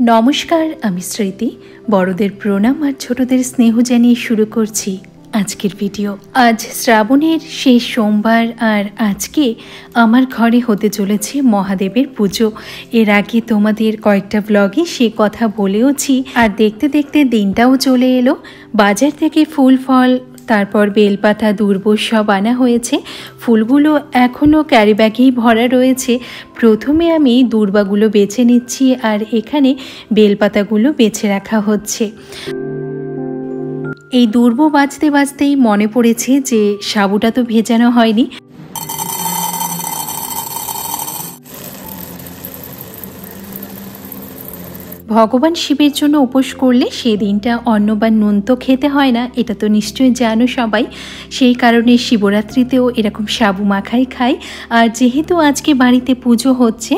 নমস্কার, আমি স্মৃতি। বড়দের প্রণাম আর ছোটদের স্নেহ জানিয়ে শুরু করছি আজকের ভিডিও। আজ শ্রাবণের শেষ সোমবার আর আজকে আমার ঘরে হতে চলেছে মহাদেবের পুজো। এর আগে তোমাদের কয়েকটা ব্লগে সে কথা বলেওছি, আর দেখতে দেখতে দিনটাও চলে এলো। বাজার থেকে ফুল ফল, তারপর বেলপাতা, দূর্ব সব আনা হয়েছে। ফুলগুলো এখনও ক্যারিব্যাগেই ভরা রয়েছে। প্রথমে আমি দূর্বাগুলো বেছে নিচ্ছি, আর এখানে বেলপাতাগুলো বেছে রাখা হচ্ছে। এই দূর্ব বাজতে বাজতেই মনে পড়েছে যে সাবুটা তো ভেজানো হয়নি। ভগবান শিবের জন্য উপোস করলে সেদিনটা অন্ন বা নুন তো খেতে হয় না, এটা তো নিশ্চয়ই জানো সবাই। সেই কারণে শিবরাত্রিতেও এরকম সাবু মাখাই খাই। আর যেহেতু আজকে বাড়িতে পুজো হচ্ছে,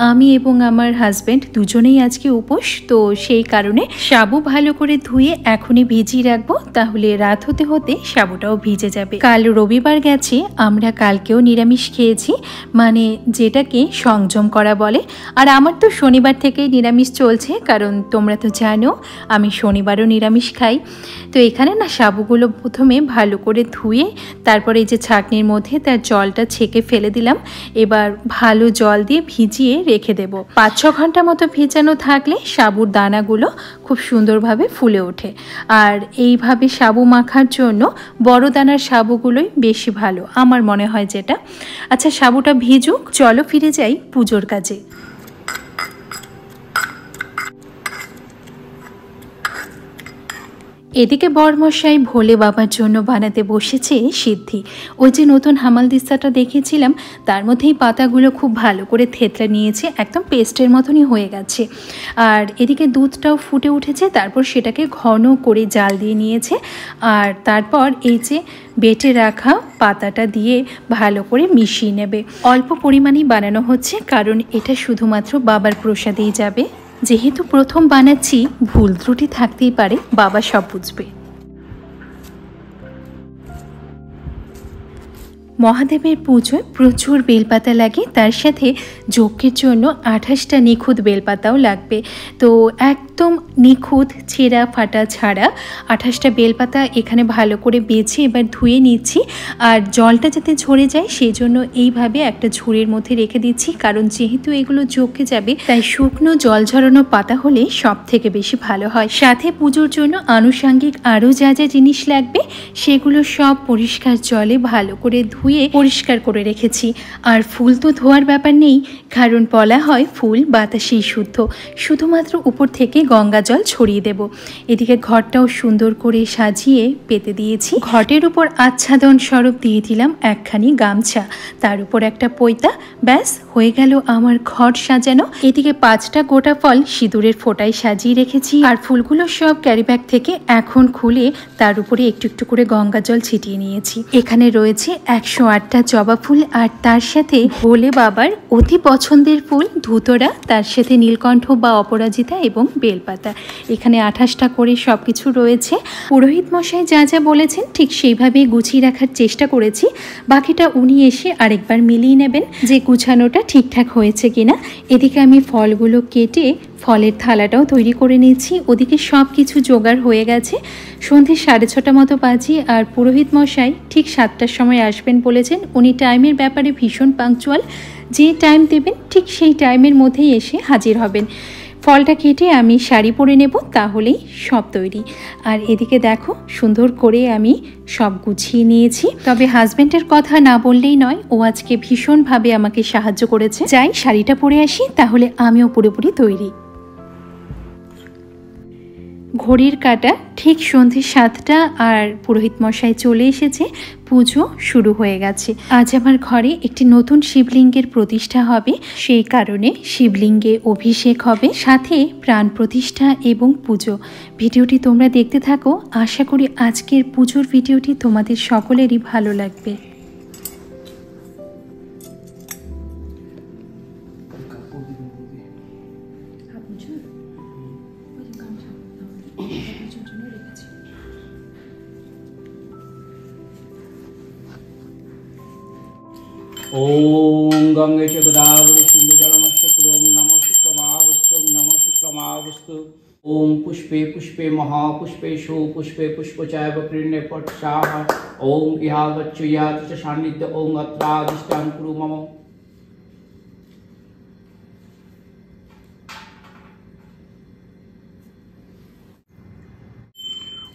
আমি এবং আমার হাজব্যান্ড দুজনেই আজকে উপোস, তো সেই কারণে সাবু ভালো করে ধুয়ে এখনই ভিজিয়ে রাখবো, তাহলে রাত হতে হতে সাবুটাও ভিজে যাবে। কাল রবিবার গেছে, আমরা কালকেও নিরামিষ খেয়েছি, মানে যেটাকে সংযম করা বলে। আর আমার তো শনিবার থেকেই নিরামিষ চলছে, কারণ তোমরা তো জানো আমি শনিবারও নিরামিষ খাই। তো এখানে না সাবুগুলো প্রথমে ভালো করে ধুয়ে তারপরে এই যে ছাঁকনির মধ্যে তার জলটা ছেঁকে ফেলে দিলাম। এবার ভালো জল দিয়ে ভিজিয়ে রেখে দেব। 5-6 ঘন্টা মতো ভেজানো থাকলে সাবুর দানাগুলো খুব সুন্দরভাবে ফুলে ওঠে। আর এইভাবে সাবু মাখার জন্য বড় দানার সাবুগুলোই বেশি ভালো আমার মনে হয় যেটা। আচ্ছা, সাবুটা ভিজুক, চলো ফিরে যাই পুজোর কাজে। এদিকে বরমশাই ভোলে বাবার জন্য বানাতে বসেছে সিদ্ধি। ওই যে নতুন হামালদিস্তাটা দেখেছিলাম, তার মধ্যেই পাতাগুলো খুব ভালো করে থেতলে নিয়েছে, একদম পেস্টের মতনই হয়ে গেছে। আর এদিকে দুধটাও ফুটে উঠেছে, তারপর সেটাকে ঘন করে জাল দিয়ে নিয়েছে। আর তারপর এই যে বেটে রাখা পাতাটা দিয়ে ভালো করে মিশিয়ে নেবে। অল্প পরিমাণেই বানানো হচ্ছে, কারণ এটা শুধুমাত্র বাবার প্রসাদেই যাবে। যেহেতু প্রথম বানাচ্ছি, ভুল ত্রুটি থাকতেই পারে, বাবা সব বুঝবে। মহাদেবের পুজোয় প্রচুর বেলপাতা লাগে, তার সাথে যজ্ঞের জন্য 28টা নিখুঁত বেলপাতাও লাগবে। তো একদম নিখুঁত ছেঁড়া ফাটা ছাড়া 28টা বেলপাতা এখানে ভালো করে বেছে এবার ধুয়ে নিচ্ছি। আর জলটা যাতে ঝরে যায় সেই জন্য এইভাবে একটা ঝুড়ির মধ্যে রেখে দিচ্ছি, কারণ যেহেতু এগুলো যজ্ঞে যাবে তাই শুকনো জল ঝরানো পাতা হলে সব থেকে বেশি ভালো হয়। সাথে পুজোর জন্য আনুষাঙ্গিক আরও যা যা জিনিস লাগবে সেগুলো সব পরিষ্কার জলে ভালো করে ধুয়ে পরিষ্কার করে রেখেছি। আর ফুল তো ধোয়ার ব্যাপার নেই, কারণ বলা হয় ফুল বাতাসেই শুদ্ধ, শুধুমাত্র উপর থেকে গঙ্গা জল ছড়িয়ে দেব। এদিকে ঘরটাও সুন্দর করে সাজিয়ে পেতে দিয়েছি। ঘটের উপর আচ্ছাদন স্বরূপ দিয়ে দিলাম একখানি গামছা, তার উপর একটা পৈতা, ব্যাস হয়ে গেল আমার ঘর সাজানো। এদিকে 5টা গোটা ফল সিঁদুরের ফোঁটায় সাজিয়ে রেখেছি, আর ফুলগুলো সব ক্যারিব্যাগ থেকে এখন খুলে তার উপরে একটু একটু করে গঙ্গা জল ছিটিয়ে নিয়েছি। এখানে রয়েছে 108টা জবা ফুল, আর তার সাথে ভোলে বাবার অতি পছন্দের ফুল ধুতরা, তার সাথে নীলকণ্ঠ বা অপরাজিতা এবং বেলপাতা। এখানে 28টা করে সব কিছু রয়েছে। পুরোহিত মশাই যা যা বলেছেন ঠিক সেইভাবেই গুছিয়ে রাখার চেষ্টা করেছি। বাকিটা উনি এসে আরেকবার মিলিয়ে নেবেন যে গুছানোটা ঠিকঠাক হয়েছে কিনা। এদিকে আমি ফলগুলো কেটে ফলের থালাটাও তৈরি করে নিয়েছি। ওদিকে সব কিছু জোগাড় হয়ে গেছে। সন্ধে 6:30 মতো বাজে, আর পুরোহিত মশাই ঠিক 7টার সময় আসবেন বলেছেন। উনি টাইমের ব্যাপারে ভীষণ পাংচুয়াল, যে টাইম দেবেন ঠিক সেই টাইমের মধ্যেই এসে হাজির হবেন। ফলটা কেটে আমি শাড়ি পরে নেব, তাহলেই সব তৈরি। আর এদিকে দেখো সুন্দর করে আমি সব গুছিয়ে নিয়েছি। তবে হাজব্যান্ডের কথা না বললেই নয়, ও আজকে ভীষণভাবে আমাকে সাহায্য করেছে। যাই শাড়িটা পরে আসি, তাহলে আমিও পুরোপুরি তৈরি। ঘড়ির কাঁটা ঠিক সন্ধে 7টা, আর পুরোহিত মশাই চলে এসেছে। পুজো শুরু হয়ে গেছে। আজ আমার ঘরে একটি নতুন শিবলিঙ্গের প্রতিষ্ঠা হবে, সেই কারণে শিবলিঙ্গে অভিষেক হবে, সাথে প্রাণ প্রতিষ্ঠা এবং পুজো। ভিডিওটি তোমরা দেখতে থাকো, আশা করি আজকের পুজোর ভিডিওটি তোমাদের সকলেরই ভালো লাগবে। ओम गंगे च गोदावरी सिंधु जलमस्य पुरों नमो शुक्लमावस्तुं नमो शुक्लमावस्तुं पुष्पे पुष्पे महापुष्पे शो पुष्पे पुष्पचैव प्रीण्ये पट स्वाहा। ओम इहा गच्छ इहा च सान्निध्य ओम अत्राधिष्ठानं कुरु मम।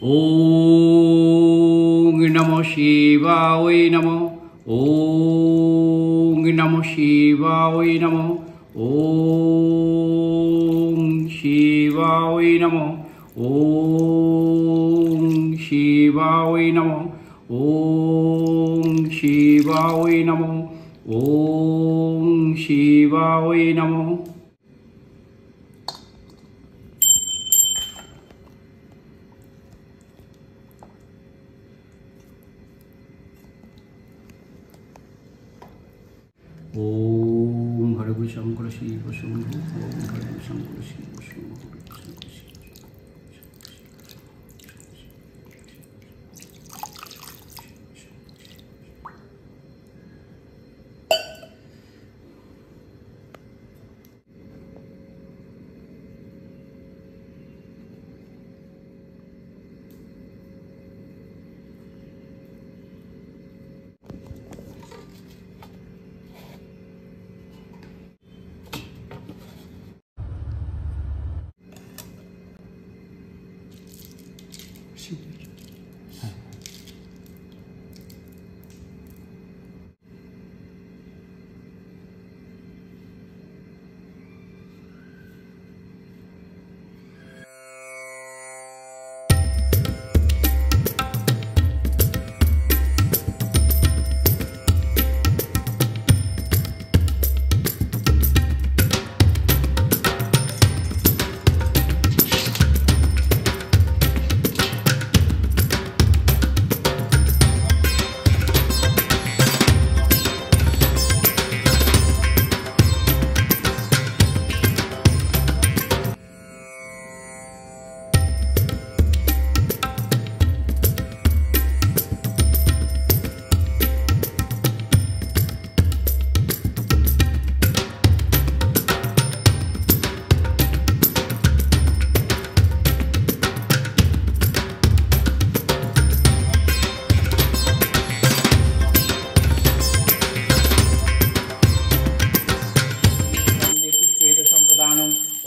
ओम नमो शिवाय नमो। ओम नमो शिवाय नमो। ओम शिवाय नमो। ओम शिवाय नमो। ओम शिवाय नमो। ओम शिवाय नमो। ओम हरे शंकर शिव शंभु। ओम हरे शंकर शिव शंभु।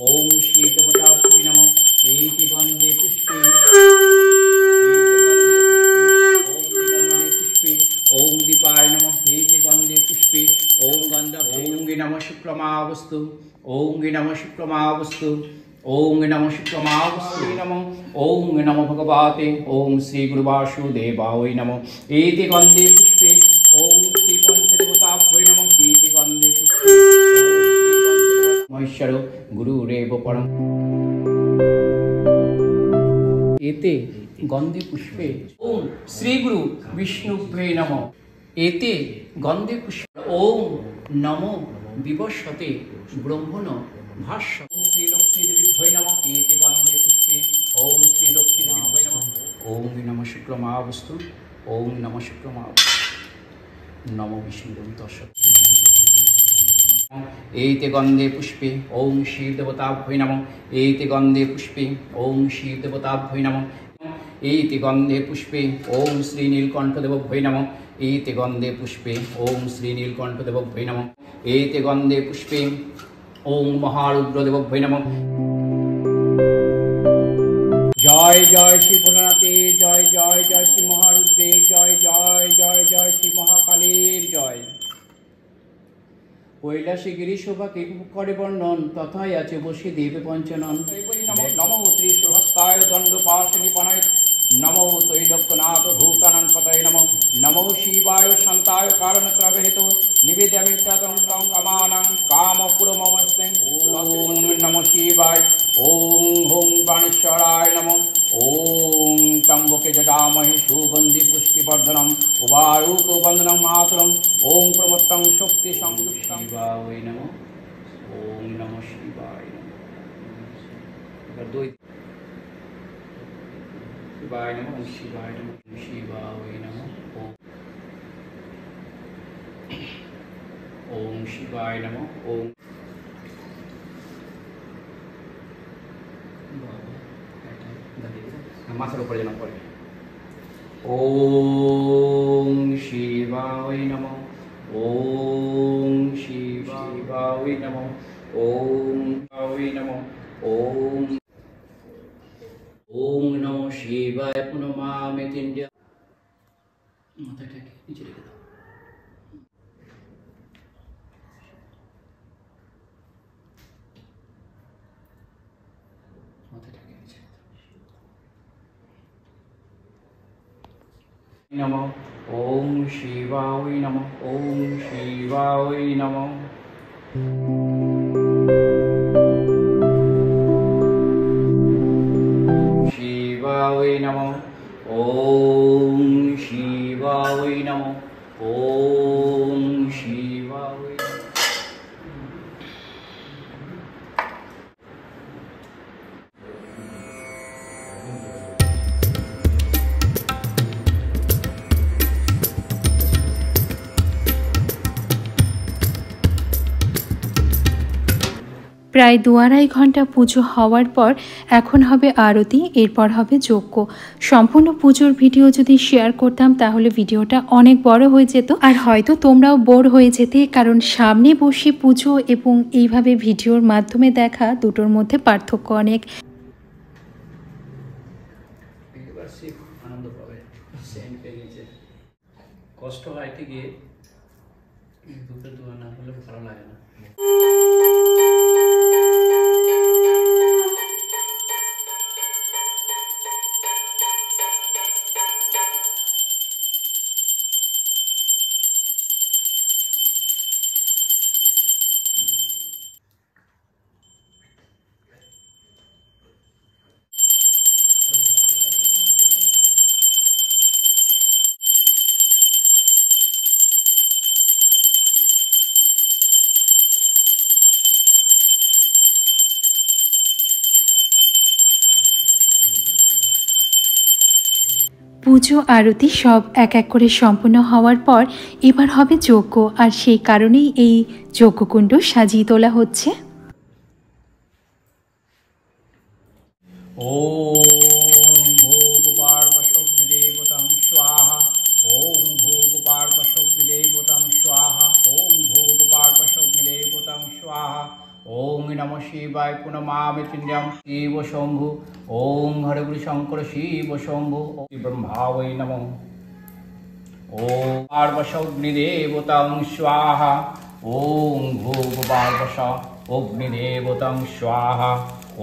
ओम श्री देवताभ्यो नमः। एति गंधे पुष्पे ओम दीपाय नमः। एति गंधे पुष्पे ओम गंध। ओम नमः शुक्रमावस्तु। ओम नमः शुक्रमावस्तु। ओम नमः शुक्रमावस्तु नमः। ओम नमो भगवते ओम श्री गुरु वासुदेवाय नमः। एति गंधे पुष्पे ओम श्री पंचदेवताभ्यो नमः। एति गंधे पुष्पे महेश्वर गुरुरेव परम। एते गंधे पुष्पे ओम श्री गुरु विष्णुभ्ये नमः। एते गंधे पुष्पे ओम नमो विवस्वते ब्रह्मण भाष्य। ओम श्री लक्ष्मी देवीभ्ये नमः। एते गंधे पुष्पे ओम श्री लक्ष्मी देवीभ्ये नमः। ओम नमः शुक्रमावस्तु। ओम नमः शुक्रमावस्तु। नमो विष्णुदेवताय। एते गंधे पुष्पे ओम शिव देवताभ्यो नमः। एते गंधे पुष्पे ओम शिव देवताभ्यो नमः। एते गंधे पुष्पे ओम श्री नीलकंठदेवभ्यो नमः। एते गंधे पुष्पे ओम श्री नीलकंठदेवभ्यो नमः। एते गंधे पुष्पे ओम महारुद्रदेवभ्यो नमः। जय जय श्री भोलेनाथे। जय जय जय श्री महारुद्रे। जय जय जय जय श्री महाकालीर जय। কৈলাসে গিরিশোভাকে করে বর্ণন তথায় আছে বসে দেবে পঞ্চনন। নমো ত্রিশূলহস্তায় দণ্ডপাশনিপনায় नमो तैलोक्यनाथ भूतानां पतये नमो। नमो शिवाय शान्ताय कारणत्रयहेतु निवेदयामि तं कामानां कामपुरमस्ते। ओम नमो शिवाय। ओम हों गणेश्वराय नमो। ओम त्र्यंबके जटामहे सुगंधि पुष्टिवर्धनम् उवारुकवन्दनं मातरम्। ओम प्रमत्तं शक्ति संयुक्तं शिवाय नमो। ओम नमो शिवाय नमो। शिवाय नमः। शिवाय नमः। शिवाय नमः। ओम शिवाय नमः। ओम মাথার উপরে যেন পড়ে। ওম শিবায় নমঃ, ওম শিবায় নমঃ, ওম শিবায় নমঃ, ওম নমঃ শিবায়। পুনমামি তিনটা মাথাটাকে নিচে রেখে দাও। মাথাটাকে নিচে নমঃ, ওম শিবায় নমঃ, ওম শিবায় নমঃ। শিবায় নমঃ, ওম শিবায় নমঃ, ওম শিবায়। প্রায় 2-2.5 ঘন্টা পুজো হওয়ার পর এখন হবে আরতি, এরপর হবে যজ্ঞ। সম্পূর্ণ পুজোর ভিডিও যদি শেয়ার করতাম তাহলে ভিডিওটা অনেক বড় হয়ে যেত, আর হয়তো তোমরাও বোর হয়ে যেতে, কারণ সামনে বসে পুজো এবং এইভাবে ভিডিওর মাধ্যমে দেখা দুটোর মধ্যে পার্থক্য অনেক। আনন্দ পাবে, সেন্ট পেয়ে গেছে। কষ্ট হয় ঠিকই, দুধের দোয়া না হলে ভালো লাগে না। পুজো আরতি সব এক এক করে সম্পূর্ণ হওয়ার পর এবার হবে যজ্ঞ, আর সেই কারণেই এই যজ্ঞকুণ্ড সাজিয়ে তোলা হচ্ছে। ওম ভূগোপার্বশগ্নিদেবতাং স্বাহা, ওম ভূগোপার্বশগ্নিদেবতাং স্বাহা, ওম ভূগোপার্বশগ্নিদেবতাং স্বাহা। ওম নমঃ শিবায় পুনমামি চিন্দ্যম শিব শম্ভু। ওম হরে গুরু শঙ্কর শিব শম্ভু। ব্রহ্মাবৈ নমঃ। ওম পার্বশগ্নিদেবতাং স্বাহা, ওম ভূগোপার্বশ অগ্নিদেবতাং স্বাহা,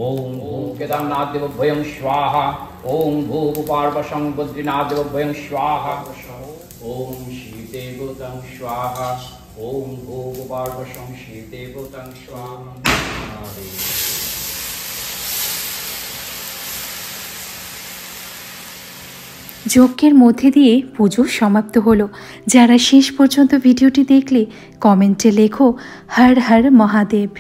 ওম কেদারনাথ দেবভয়ং স্বাহা, ওম ভূগোপার্বশং বদ্রীনাথ দেবভয়ং স্বাহা, ওম শিবদেবতাং স্বাহা, ওম ভূগোপার্বশং শিবদেবতাং স্বাহা। যজ্ঞের মধ্যে দিয়ে পুজো সমাপ্ত হলো। যারা শেষ পর্যন্ত ভিডিওটি দেখলে কমেন্টে লেখো হর হর মহাদেব।